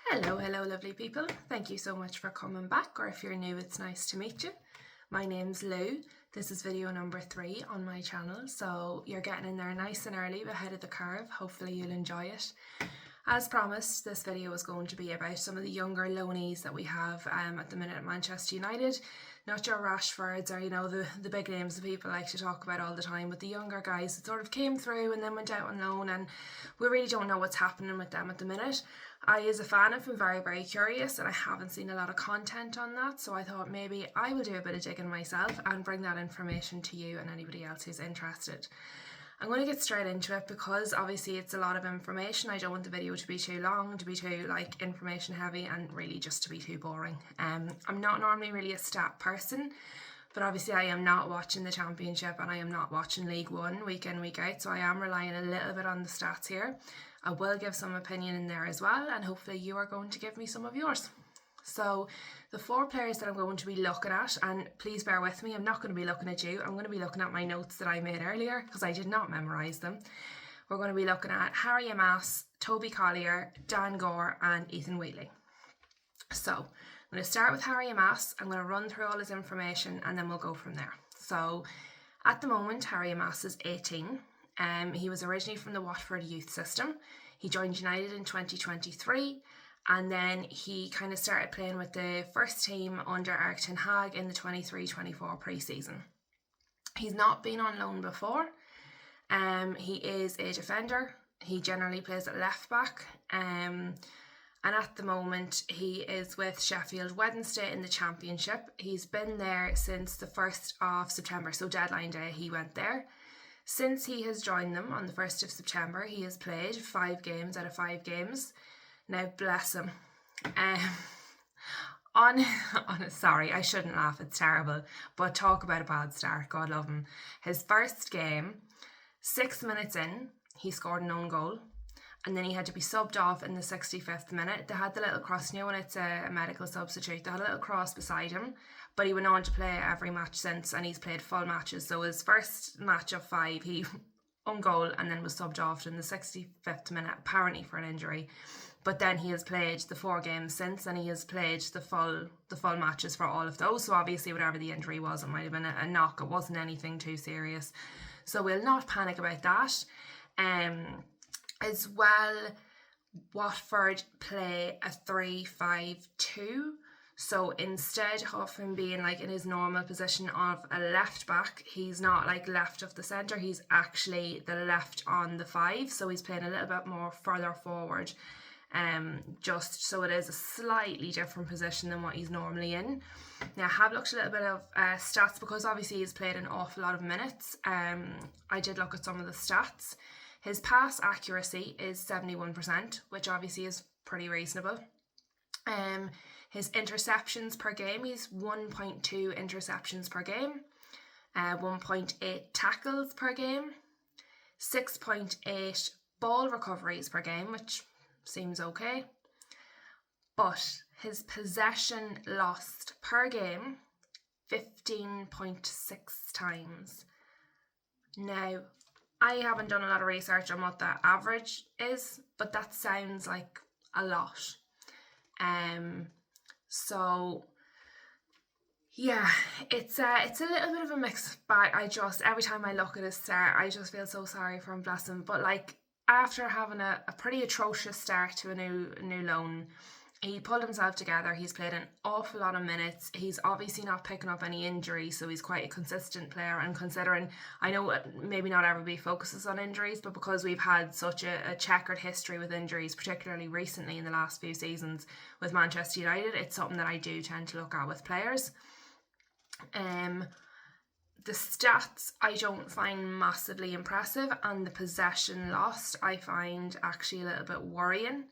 Hello lovely people. Thank you so much for coming back, or if you're new, it's nice to meet you. My name's Lou. This is video number 3 on my channel, so you're getting in there nice and early ahead of the curve. Hopefully you'll enjoy it. As promised, this video is going to be about some of the younger loanees that we have at the minute at Manchester United. Not your Rashfords or, the big names that people like to talk about all the time, but the younger guys that sort of came through and then went out on loan, and we really don't know what's happening with them at the minute. I, as a fan, have been very curious, and I haven't seen a lot of content on that, so I thought maybe I will do a bit of digging myself and bring that information to you and anybody else who's interested. I'm going to get straight into it because obviously it's a lot of information. I don't want the video to be too long, to be too information heavy, and really just to be too boring. I'm not normally really a stat person, but obviously I am not watching the Championship and I am not watching League One week in, week out, so I am relying a little bit on the stats here. I will give some opinion in there as well, and hopefully you are going to give me some of yours. So the 4 players that I'm going to be looking at, and please bear with me, I'm not going to be looking at you, I'm going to be looking at my notes that I made earlier because I did not memorise them. We're going to be looking at Harry Amass, Toby Collyer, Dan Gore and Ethan Wheatley. So I'm going to start with Harry Amass. I'm going to run through all his information and then we'll go from there. So at the moment, Harry Amass is 18. He was originally from the Watford youth system. He joined United in 2023. And then he kind of started playing with the first team under Erik Ten Hag in the 23-24 pre-season. He's not been on loan before. He is a defender. He generally plays at left back. And at the moment, he is with Sheffield Wednesday in the Championship. He's been there since the 1st of September, so deadline day he went there. Since he has joined them on the 1st of September, he has played 5 games out of 5 games. Now, bless him. Sorry, I shouldn't laugh, it's terrible. But talk about a bad start, God love him. His first game, 6 minutes in, he scored an own goal. And then he had to be subbed off in the 65th minute. They had the little cross, when it's a medical substitute, they had a little cross beside him. But he went on to play every match since, and he's played full matches. So his first match of 5, he own goal and then was subbed off in the 65th minute, apparently for an injury. But then he has played the 4 games since, and he has played the full matches for all of those. So obviously whatever the injury was, it might have been a knock. It wasn't anything too serious. So we'll not panic about that. As well, Watford play a 3-5-2. So instead of him being in his normal position of a left back, he's not left of the centre. He's actually the left on the 5. So he's playing a little bit more further forward. Just so it is a slightly different position than what he's normally in. Now I have looked a little bit of stats because obviously he's played an awful lot of minutes. I did look at some of the stats. His pass accuracy is 71%, which obviously is pretty reasonable. His interceptions per game, he's 1.2 interceptions per game, 1.8 tackles per game, 6.8 ball recoveries per game, which seems okay. But his possession lost per game, 15.6 times. Now, I haven't done a lot of research on what that average is, but that sounds like a lot. So yeah, it's a little bit of a mixed bag. Every time I look at his start, I just feel so sorry for him, bless him. But after having a pretty atrocious start to a new loan, he pulled himself together. He's played an awful lot of minutes. He's obviously not picking up any injuries, so he's quite a consistent player. And considering, I know maybe not everybody focuses on injuries, but because we've had such a checkered history with injuries, particularly recently in the last few seasons with Manchester United, it's something that I do tend to look at with players. The stats I don't find massively impressive, and the possession lost I find actually a little bit worrying.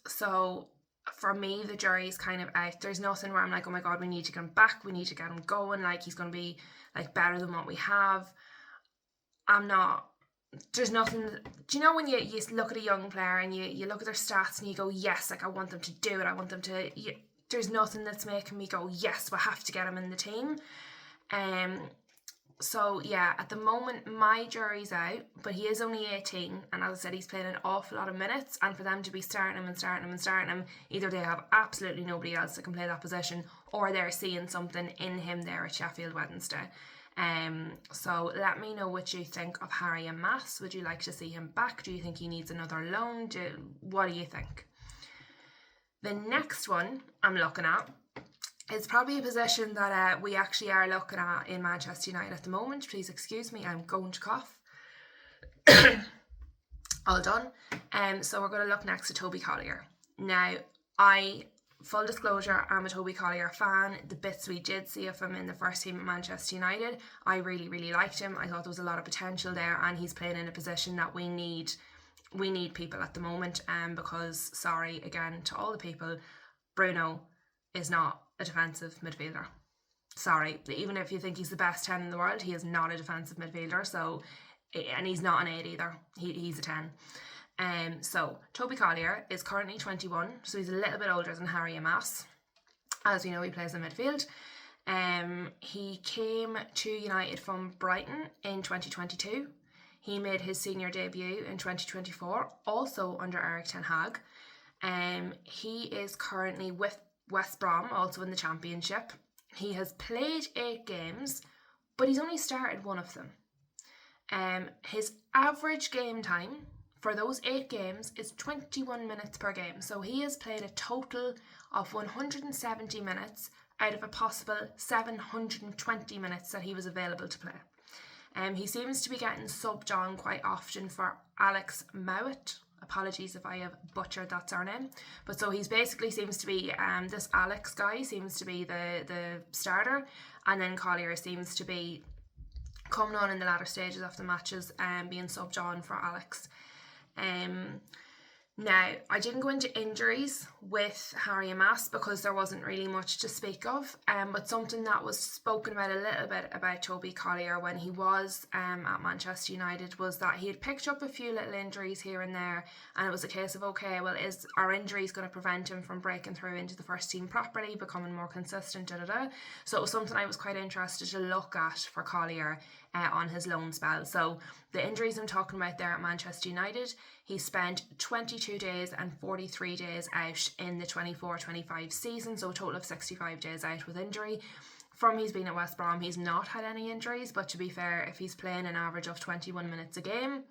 So for me, the jury's kind of out. There's nothing where I'm like, oh my god, we need to get him back, we need to get him going, he's going to be better than what we have. There's nothing. Do you know when you look at a young player and you look at their stats and you go, yes, I want them to do it, I want them to, there's nothing that's making me go, yes, we have to get him in the team. So yeah, at the moment my jury's out, but he is only 18, and as I said, he's playing an awful lot of minutes, and for them to be starting him, either they have absolutely nobody else that can play that position, or they're seeing something in him there at Sheffield Wednesday. So let me know what you think of Harry Amass. Would you like to see him back? Do you think he needs another loan? What do you think? The next one I'm looking at, it's probably a position that we actually are looking at in Manchester United at the moment. Please excuse me, I'm going to cough. All done. So we're going to look next at Toby Collyer. Now, full disclosure, I'm a Toby Collyer fan. The bits we did see of him in the first team at Manchester United, I really, really liked him. I thought there was a lot of potential there, and he's playing in a position that we need people at the moment, because, sorry again to all the people, Bruno is not a defensive midfielder. Sorry, even if you think he's the best 10 in the world, he is not a defensive midfielder. So, and he's not an 8 either. He's a 10. So Toby Collyer is currently 21, so he's a little bit older than Harry Amass. As we know, he plays in midfield. He came to United from Brighton in 2022. He made his senior debut in 2024, also under Erik Ten Hag. He is currently with West Brom, also in the Championship. He has played 8 games, but he's only started one of them. His average game time for those 8 games is 21 minutes per game. So he has played a total of 170 minutes out of a possible 720 minutes that he was available to play. He seems to be getting subbed on quite often for Alex Mowat. Apologies if I have butchered that surname. But so he's basically seems to be, this Alex guy seems to be the starter. And then Collyer seems to be coming on in the latter stages of the matches and being subbed on for Alex. Now, I didn't go into injuries with Harry Amass because there wasn't really much to speak of, but something that was spoken about a little bit about Toby Collyer when he was at Manchester United was that he had picked up a few little injuries here and there, and it was a case of, okay, well, is our injuries going to prevent him from breaking through into the first team properly, becoming more consistent, So it was something I was quite interested to look at for Collyer on his loan spell. So the injuries I'm talking about there at Manchester United, he spent 22 days and 43 days out in the 24-25 season, so a total of 65 days out with injury. From he's been at West Brom, he's not had any injuries, but to be fair, if he's playing an average of 21 minutes a game,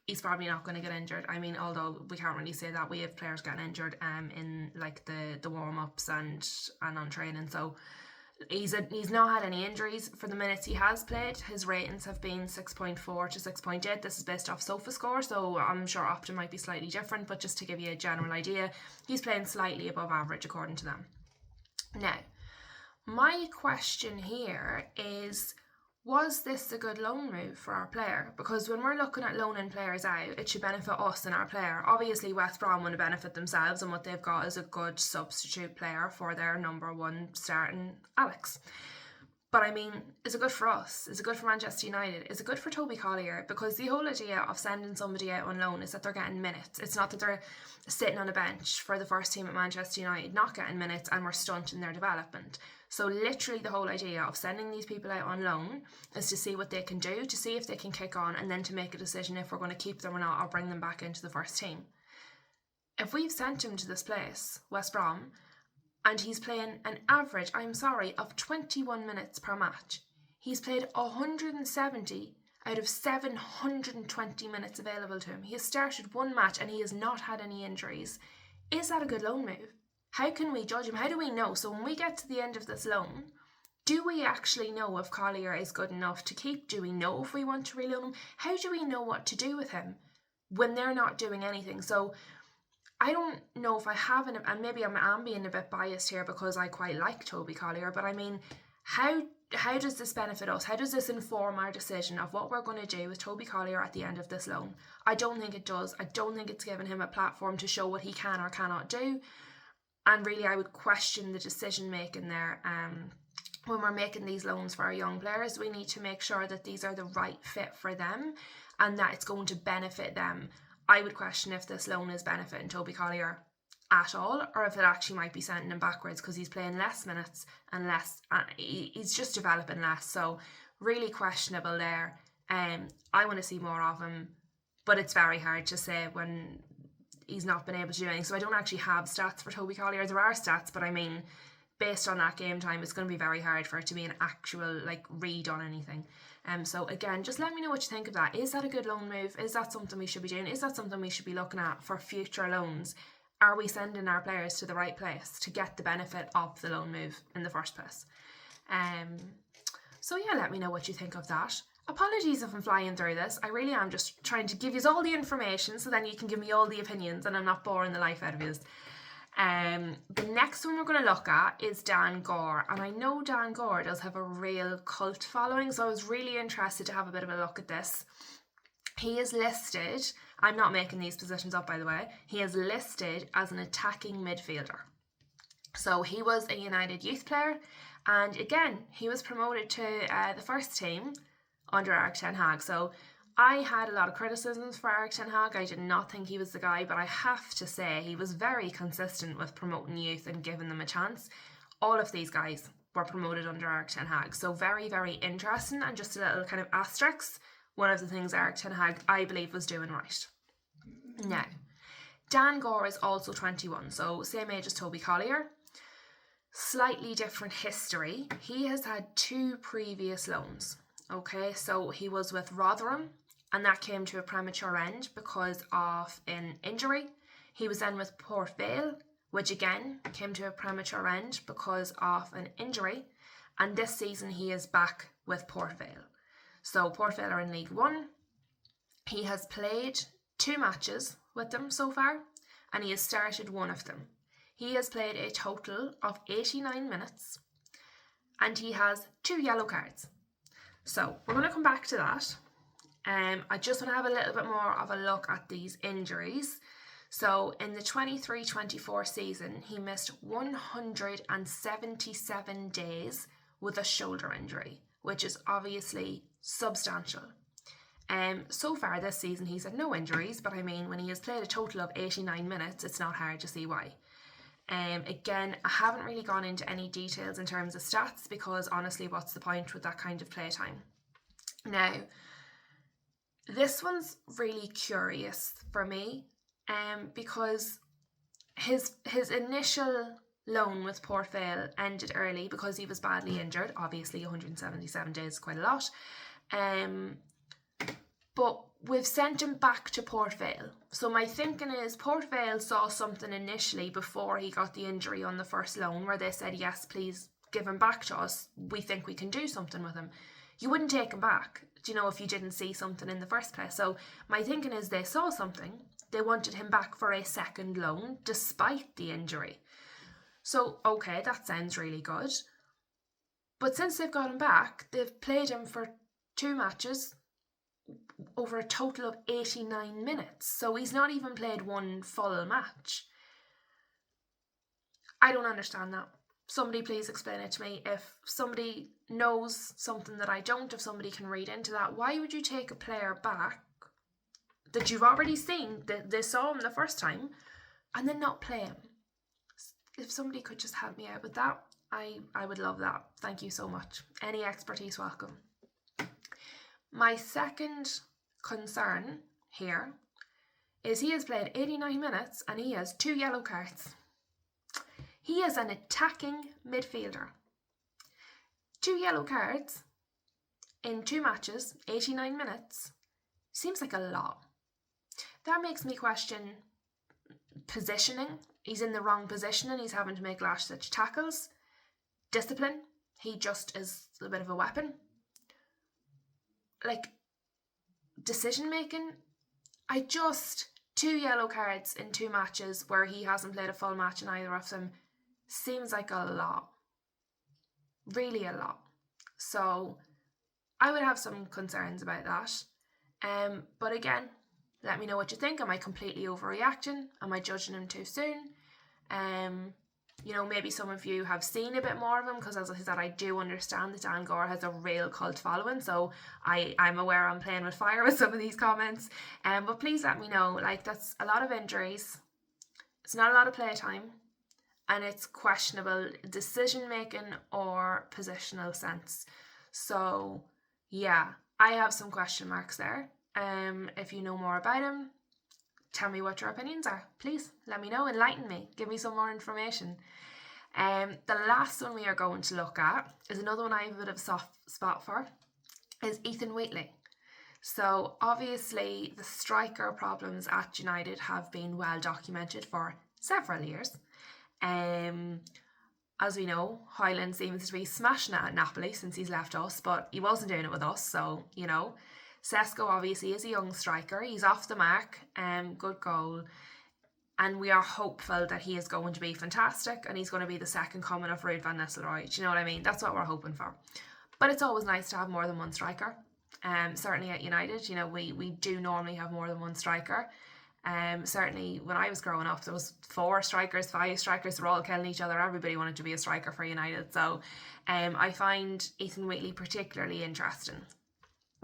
he's probably not going to get injured. I mean, although we can't really say that, we have players getting injured in like the warm-ups and on training, so he's not had any injuries for the minutes he has played. His ratings have been 6.4 to 6.8. This is based off SofaScore, so I'm sure Opta might be slightly different, but just to give you a general idea, he's playing slightly above average according to them. Now, my question here is, was this a good loan move for our player? Because when we're looking at loaning players out, it should benefit us and our player. Obviously, West Brom want to benefit themselves, and what they've got is a good substitute player for their number one starting Alex. But I mean, is it good for us? Is it good for Manchester United? Is it good for Toby Collyer? Because the whole idea of sending somebody out on loan is that they're getting minutes. It's not that they're sitting on a bench for the first team at Manchester United, not getting minutes, and we're stunting their development. So literally the whole idea of sending these people out on loan is to see what they can do, to see if they can kick on, and then to make a decision if we're going to keep them or not, or bring them back into the first team. If we've sent him to this place, West Brom, and he's playing an average, of 21 minutes per match, he's played 170 out of 720 minutes available to him. He has started one match and he has not had any injuries. Is that a good loan move? How can we judge him? How do we know? So when we get to the end of this loan, do we actually know if Collyer is good enough to keep? Do we know if we want to reloan him? How do we know what to do with him when they're not doing anything? So I don't know if I have and maybe I'm being a bit biased here because I quite like Toby Collyer, but I mean, how does this benefit us? How does this inform our decision of what we're going to do with Toby Collyer at the end of this loan? I don't think it does. I don't think it's given him a platform to show what he can or cannot do. And really, I would question the decision making there. When we're making these loans for our young players, we need to make sure that these are the right fit for them and that it's going to benefit them. I would question if this loan is benefiting Toby Collyer at all, or if it actually might be sending him backwards because he's playing less minutes and less. He's just developing less. So really questionable there. I want to see more of him, but it's very hard to say when he's not been able to do anything. So I don't actually have stats for Toby Collyer. There are stats, but I mean, based on that game time, it's going to be very hard for it to be an actual like read on anything. So again, just let me know what you think of that. Is that a good loan move? Is that something we should be doing? Is that something we should be looking at for future loans? Are we sending our players to the right place to get the benefit of the loan move in the first place? So yeah, let me know what you think of that. Apologies if I'm flying through this. I really am just trying to give you all the information so then you can give me all the opinions and I'm not boring the life out of you. The next one we're going to look at is Dan Gore, and I know Dan Gore does have a real cult following, so I was really interested to have a bit of a look at this. He is listed, I'm not making these positions up by the way, he is listed as an attacking midfielder. So he was a United youth player, and again he was promoted to the first team under Erik Ten Hag. So I had a lot of criticisms for Erik Ten Hag. I did not think he was the guy, but I have to say he was very consistent with promoting youth and giving them a chance. All of these guys were promoted under Erik Ten Hag. So very, very interesting, and just a little kind of asterisk. One of the things Erik Ten Hag, I believe, was doing right. Now, Dan Gore is also 21, so same age as Toby Collyer. Slightly different history. He has had 2 previous loans. Okay, so he was with Rotherham, and that came to a premature end because of an injury. He was then with Port Vale, which again came to a premature end because of an injury. And this season he is back with Port Vale. So Port Vale are in League One. He has played 2 matches with them so far, and he has started 1 of them. He has played a total of 89 minutes, and he has 2 yellow cards. So we're going to come back to that. I just want to have a little bit more of a look at these injuries. So in the 23-24 season, he missed 177 days with a shoulder injury, which is obviously substantial. So far this season, he's had no injuries, but I mean, when he has played a total of 89 minutes, it's not hard to see why. Again, I haven't really gone into any details in terms of stats because honestly, what's the point with that kind of playtime? Now, this one's really curious for me, because his initial loan with Port Vale ended early because he was badly injured. Obviously, 177 days is quite a lot. But we've sent him back to Port Vale. So my thinking is Port Vale saw something initially before he got the injury on the first loan where they said, yes, please give him back to us. We think we can do something with him. You wouldn't take him back, if you didn't see something in the first place. So my thinking is they saw something. They wanted him back for a second loan despite the injury. So, okay, that sounds really good. But since they've got him back, they've played him for 2 matches over a total of 89 minutes. So he's not even played 1 full match. I don't understand that. Somebody please explain it to me. If somebody knows something that I don't, if somebody can read into that, why would you take a player back that you've already seen, that they saw him the first time, and then not play him? If somebody could just help me out with that, I would love that. Thank you so much. Any expertise welcome. My second concern here is he has played 89 minutes and he has 2 yellow cards. He is an attacking midfielder. 2 yellow cards in 2 matches, 89 minutes, seems like a lot. That makes me question positioning. He's in the wrong position and he's having to make last-ditch tackles. Discipline. He just is a bit of a weapon. Like, decision-making. 2 yellow cards in 2 matches where he hasn't played a full match in either of them seems like a lot. Really a lot. So I would have some concerns about that. But again, let me know what you think. Am I completely overreacting? Am I judging him too soon? Maybe some of you have seen a bit more of him, because as I said, I do understand that Dan Gore has a real cult following, so I'm aware I'm playing with fire with some of these comments. But please let me know. That's a lot of injuries. It's not a lot of playtime, and it's questionable decision making or positional sense. So Yeah, I have some question marks there. If you know more about him, tell me what your opinions are. Please let me know, enlighten me, give me some more information. The last one we are going to look at is another one I have a bit of a soft spot for, is Ethan Wheatley. So obviously the striker problems at United have been well documented for several years. As we know, Hyland seems to be smashing it at Napoli since he's left us, but he wasn't doing it with us, so, you know. Sesko obviously is a young striker. He's off the mark, good goal. And we are hopeful that he is going to be fantastic and he's going to be the second coming of Ruud van Nistelrooy. Do you know what I mean? That's what we're hoping for. But it's always nice to have more than one striker. Certainly at United, you know, we do normally have more than one striker. Certainly when I was growing up, there was 4 strikers, 5 strikers, they were all killing each other. Everybody wanted to be a striker for United. So I find Ethan Wheatley particularly interesting.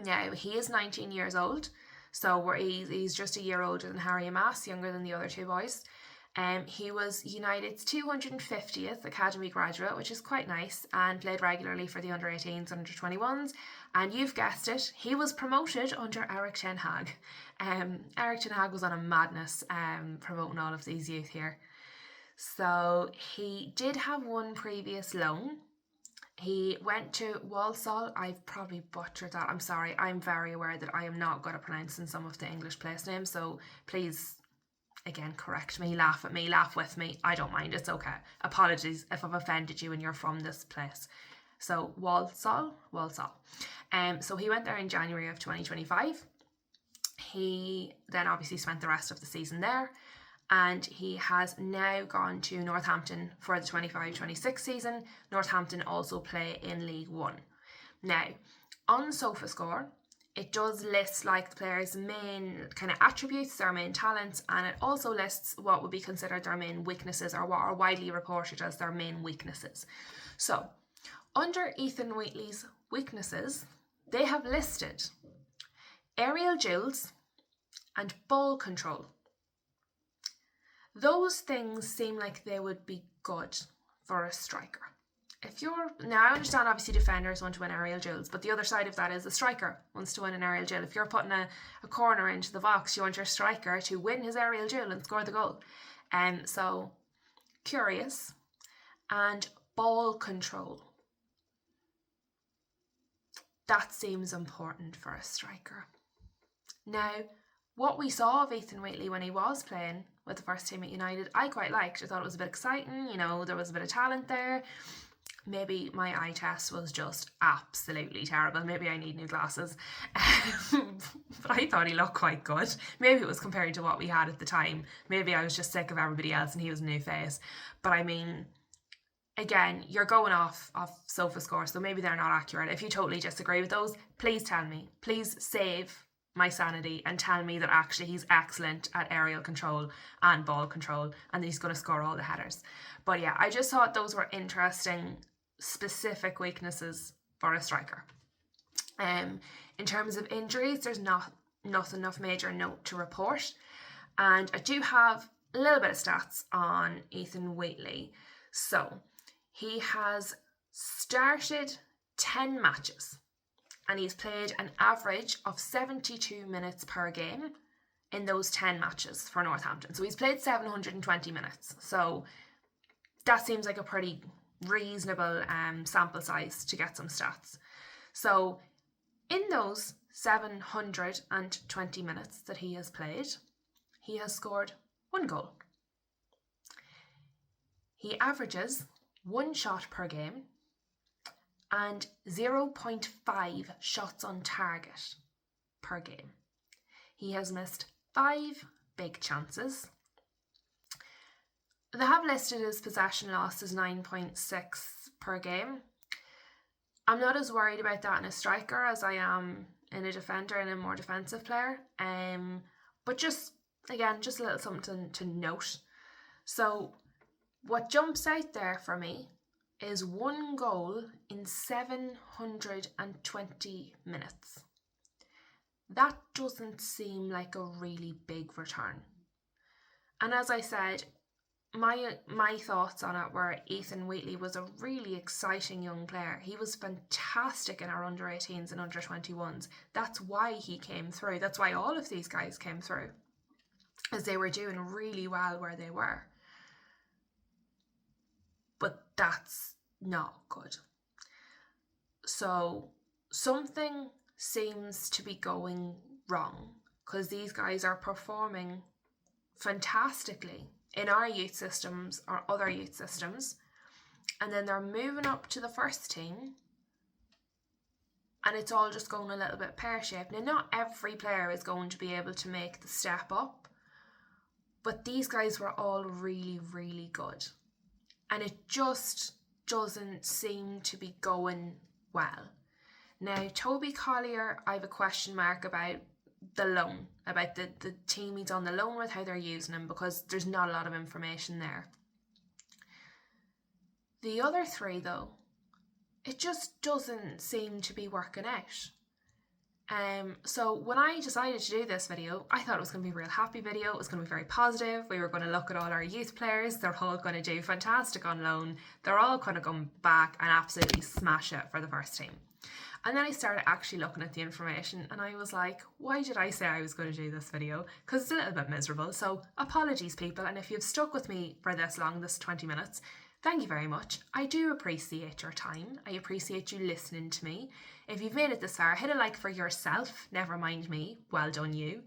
Now, he is 19 years old, so he's just a year older than Harry Amass, younger than the other 2 boys. He was United's 250th academy graduate, which is quite nice, and played regularly for the under-18s, under-21s. And you've guessed it, he was promoted under Erik Ten Hag. Erik Ten Hag was on a madness promoting all of these youth here. So he did have one previous loan. He went to Walsall. I've probably butchered that. I'm sorry. I'm very aware that I am not good at pronouncing some of the English place names. So please, again, correct me, laugh at me, laugh with me. I don't mind. It's okay. Apologies if I've offended you and you're from this place. So Walsall. So he went there in January of 2025. He then obviously spent the rest of the season there. And he has now gone to Northampton for the 25-26 season. Northampton also play in League One. Now, on SofaScore, it does list like the players' main kind of attributes, their main talents, and it also lists what would be considered their main weaknesses, or what are widely reported as their main weaknesses. So, under Ethan Wheatley's weaknesses, they have listed aerial duels and ball control. Those things seem like they would be good for a striker. Now I understand obviously defenders want to win aerial duels, but the other side of that is a striker wants to win an aerial duel. If you're putting a corner into the box, you want your striker to win his aerial duel and score the goal. So, curious. And ball control. That seems important for a striker. Now, what we saw of Ethan Wheatley when he was playing with the first team at United, I quite liked. I thought it was a bit exciting, you know, there was a bit of talent there. Maybe my eye test was just absolutely terrible. Maybe I need new glasses. But I thought he looked quite good. Maybe it was compared to what we had at the time. Maybe I was just sick of everybody else and he was a new face. But I mean, again, you're going off SofaScore, so maybe they're not accurate. If you totally disagree with those, please tell me. Please save my sanity and tell me that actually he's excellent at aerial control and ball control and that he's going to score all the headers. But yeah, I just thought those were interesting, specific weaknesses for a striker. In terms of injuries, there's not enough major note to report. And I do have a little bit of stats on Ethan Wheatley. So he has started 10 matches. And he's played an average of 72 minutes per game in those 10 matches for Northampton. So he's played 720 minutes. So that seems like a pretty reasonable sample size to get some stats. So in those 720 minutes that he has played, he has scored 1 goal. He averages 1 shot per game and 0.5 shots on target per game. He has missed 5 big chances. They have listed his possession loss as 9.6 per game. I'm not as worried about that in a striker as I am in a defender and a more defensive player. But just a little something to note. So what jumps out there for me is 1 goal in 720 minutes. That doesn't seem like a really big return. And as I said, my thoughts on it were Ethan Wheatley was a really exciting young player. He was fantastic in our under 18s and under 21s. That's why he came through. That's why all of these guys came through, as they were doing really well where they were. But that's not good. So something seems to be going wrong, because these guys are performing fantastically in our youth systems or other youth systems, and then they're moving up to the first team and it's all just going a little bit pear-shaped. Now, not every player is going to be able to make the step up, but these guys were all really, really good, and it just doesn't seem to be going well. Now, Toby Collyer, I have a question mark about the loan, about the team he's on the loan with, how they're using him, because there's not a lot of information there. The other three, though, it just doesn't seem to be working out. So when I decided to do this video, I thought it was going to be a real happy video. It was going to be very positive. We were going to look at all our youth players. They're all going to do fantastic on loan. They're all going to come back and absolutely smash it for the first team. And then I started actually looking at the information and I was like, why did I say I was going to do this video? Because it's a little bit miserable. So apologies, people. And if you've stuck with me for this long, this 20 minutes, thank you very much. I do appreciate your time. I appreciate you listening to me. If you've made it this far, hit a like for yourself. Never mind me. Well done you.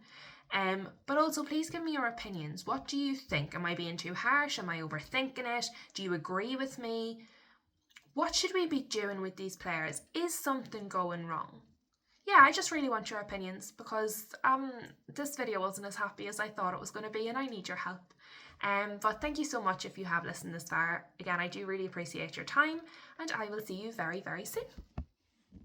But also please give me your opinions. What do you think? Am I being too harsh? Am I overthinking it? Do you agree with me? What should we be doing with these players? Is something going wrong? Yeah, I just really want your opinions, because this video wasn't as happy as I thought it was going to be, and I need your help. But thank you so much if you have listened this far. Again, I do really appreciate your time, and I will see you very, very soon.